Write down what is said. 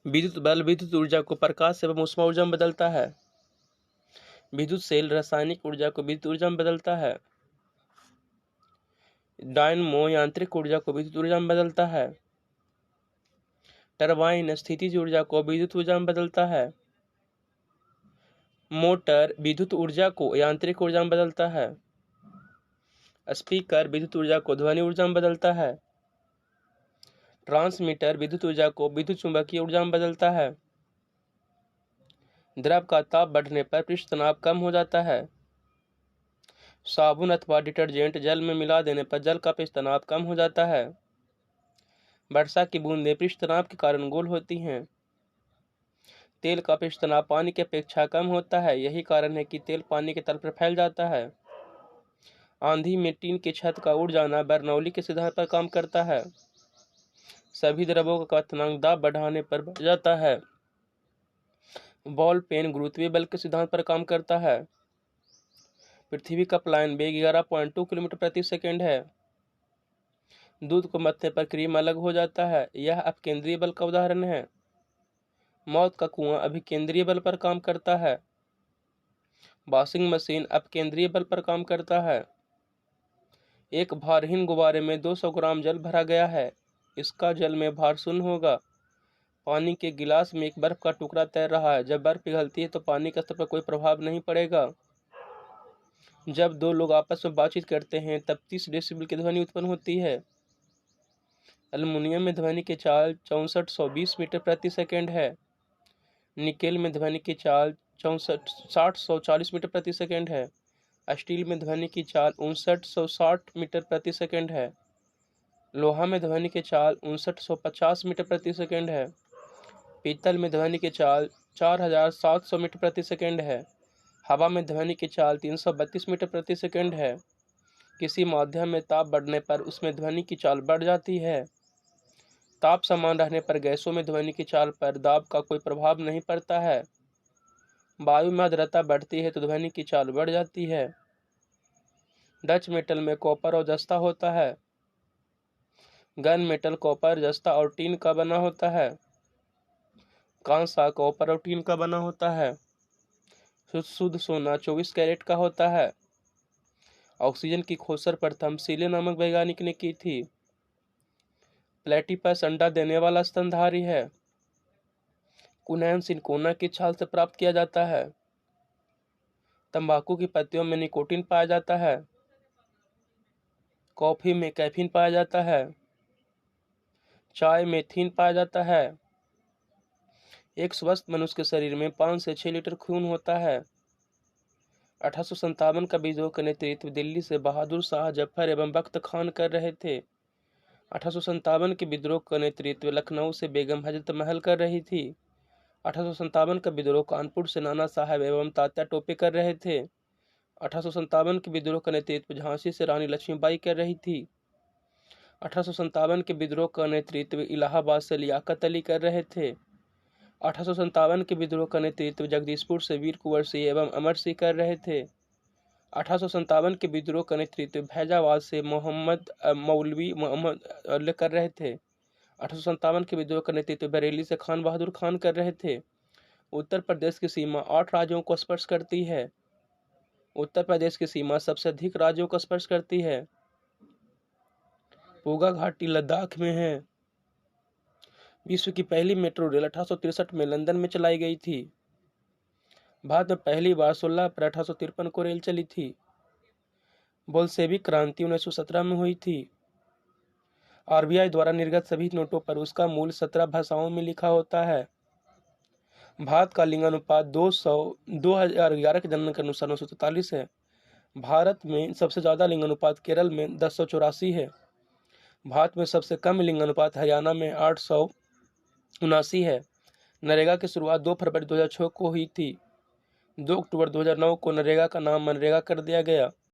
विद्युत बल्ब विद्युत ऊर्जा को प्रकाश एवं ऊष्मा ऊर्जा में बदलता है। विद्युत सेल रासायनिक ऊर्जा को विद्युत ऊर्जा में बदलता है। डायनमो यांत्रिक ऊर्जा को विद्युत ऊर्जा में बदलता है। टरबाइन स्थितिज ऊर्जा को विद्युत ऊर्जा में बदलता है। मोटर विद्युत ऊर्जा को यांत्रिक ऊर्जा में बदलता है। स्पीकर विद्युत ऊर्जा को ध्वनि ऊर्जा में बदलता है। ट्रांसमीटर विद्युत ऊर्जा को विद्युत चुंबकीय ऊर्जा में बदलता है। द्रव का ताप बढ़ने पर पृष्ठ तनाव कम हो जाता है। साबुन अथवा डिटर्जेंट जल में मिला देने पर जल का पृष्ठ तनाव कम हो जाता है। वर्षा की बूंदें पृष्ठ तनाव के कारण गोल होती हैं। तेल का पृष्ठ तनाव पानी की अपेक्षा कम होता है, यही कारण है कि तेल पानी के तल पर फैल जाता है। आंधी में टीन की छत का उड़ जाना बर्नौली के सिद्धांत पर काम करता है। सभी द्रवों का क्वथनांक दाब बढ़ाने पर बढ़ जाता है। बॉल पेन गुरुत्वीय बल के सिद्धांत पर काम करता है। पृथ्वी का पलायन वेग 11.2 किलोमीटर प्रति सेकंड है। दूध को मथने पर क्रीम अलग हो जाता है, यह अपकेंद्रीय बल का उदाहरण है। मौत का कुआं अभिकेंद्रीय बल पर काम करता है। वॉशिंग मशीन अपकेंद्रीय बल पर काम करता है। एक भारहीन गुब्बारे में 200 ग्राम जल भरा गया है, इसका जल में भार शून्य होगा। पानी के गिलास में एक बर्फ का टुकड़ा तैर रहा है, जब बर्फ पिघलती है तो पानी के स्तर पर कोई प्रभाव नहीं पड़ेगा। जब दो लोग आपस में बातचीत करते हैं तब 30 डेसिबल की ध्वनि उत्पन्न होती है। एल्युमिनियम में ध्वनि की चाल 6420 मीटर प्रति सेकंड है। निकेल में ध्वनि की चाल 6040 मीटर प्रति सेकंड है। स्टील में ध्वनि की चाल 5960 मीटर प्रति सेकंड है। लोहा में ध्वनि की चाल 5950 मीटर प्रति सेकंड है। पीतल में ध्वनि की चाल 4700 मीटर प्रति सेकंड है। हवा में ध्वनि की चाल 332 मीटर प्रति सेकंड है। किसी माध्यम में ताप बढ़ने पर उसमें ध्वनि की चाल बढ़ जाती है। ताप समान रहने पर गैसों में ध्वनि की चाल पर दाब का कोई प्रभाव नहीं पड़ता है। वायु में आर्द्रता बढ़ती है तो ध्वनि की चाल बढ़ जाती है। डच मेटल में कॉपर और जस्ता होता है। गन मेटल कॉपर, जस्ता और टीन का बना होता है। कांसा कॉपर और टीन का बना होता है। शुद्ध सोना 24 कैरेट का होता है। ऑक्सीजन की खोज सर्वप्रथम सीले नामक वैज्ञानिक ने की थी। प्लेटिपस अंडा देने वाला स्तनधारी है। कुनैन सिनकोना की छाल से प्राप्त किया जाता है। तंबाकू की पत्तियों में निकोटीन पाया जाता है। कॉफी में कैफीन पाया जाता है। चाय में थीन पाया जाता है। एक स्वस्थ मनुष्य के शरीर में 5 से 6 लीटर खून होता है। 1857 का विद्रोह का नेतृत्व दिल्ली से बहादुर शाह जफर एवं बख्त खान कर रहे थे। 1857 के विद्रोह का नेतृत्व लखनऊ से बेगम हजरत महल कर रही थी। 1857 का विद्रोह कानपुर से नाना साहब एवं तात्या टोपे कर रहे थे। 1857 के विद्रोह का नेतृत्व झांसी से रानी लक्ष्मीबाई कर रही थी। 1857 के विद्रोह का नेतृत्व इलाहाबाद से लियाकत अली कर रहे थे। 1857 के विद्रोह का नेतृत्व जगदीशपुर से वीर कुंवर सिंह एवं अमर सिंह कर रहे थे। 1857 के विद्रोह का नेतृत्व फैजाबाद से मोहम्मद मौलवी मोहम्मद कर रहे थे। 1857 के विद्रोह का नेतृत्व बरेली से खान बहादुर खान कर रहे थे। उत्तर प्रदेश की सीमा 8 राज्यों को स्पर्श करती है। उत्तर प्रदेश की सीमा सबसे अधिक राज्यों को स्पर्श करती है। पूगा घाटी लद्दाख में है। विश्व की पहली मेट्रो रेल 1863 में लंदन में चलाई गई थी। भारत में पहली बार 16 अप्रैल 1853 को रेल चली थी। बोल्शेविक क्रांति 1917 में हुई थी। आरबीआई द्वारा निर्गत सभी नोटों पर उसका मूल्य 17 भाषाओं में लिखा होता है। भारत का लिंगानुपात 2011 की जनगणना के अनुसार 943 है। भारत में सबसे ज्यादा लिंगानुपात केरल में 1084 है। भारत में सबसे कम लिंगानुपात हरियाणा में 879 है। नरेगा की शुरुआत 2 फरवरी 2006 को हुई थी। 2 अक्टूबर 2009 को नरेगा का नाम मनरेगा कर दिया गया।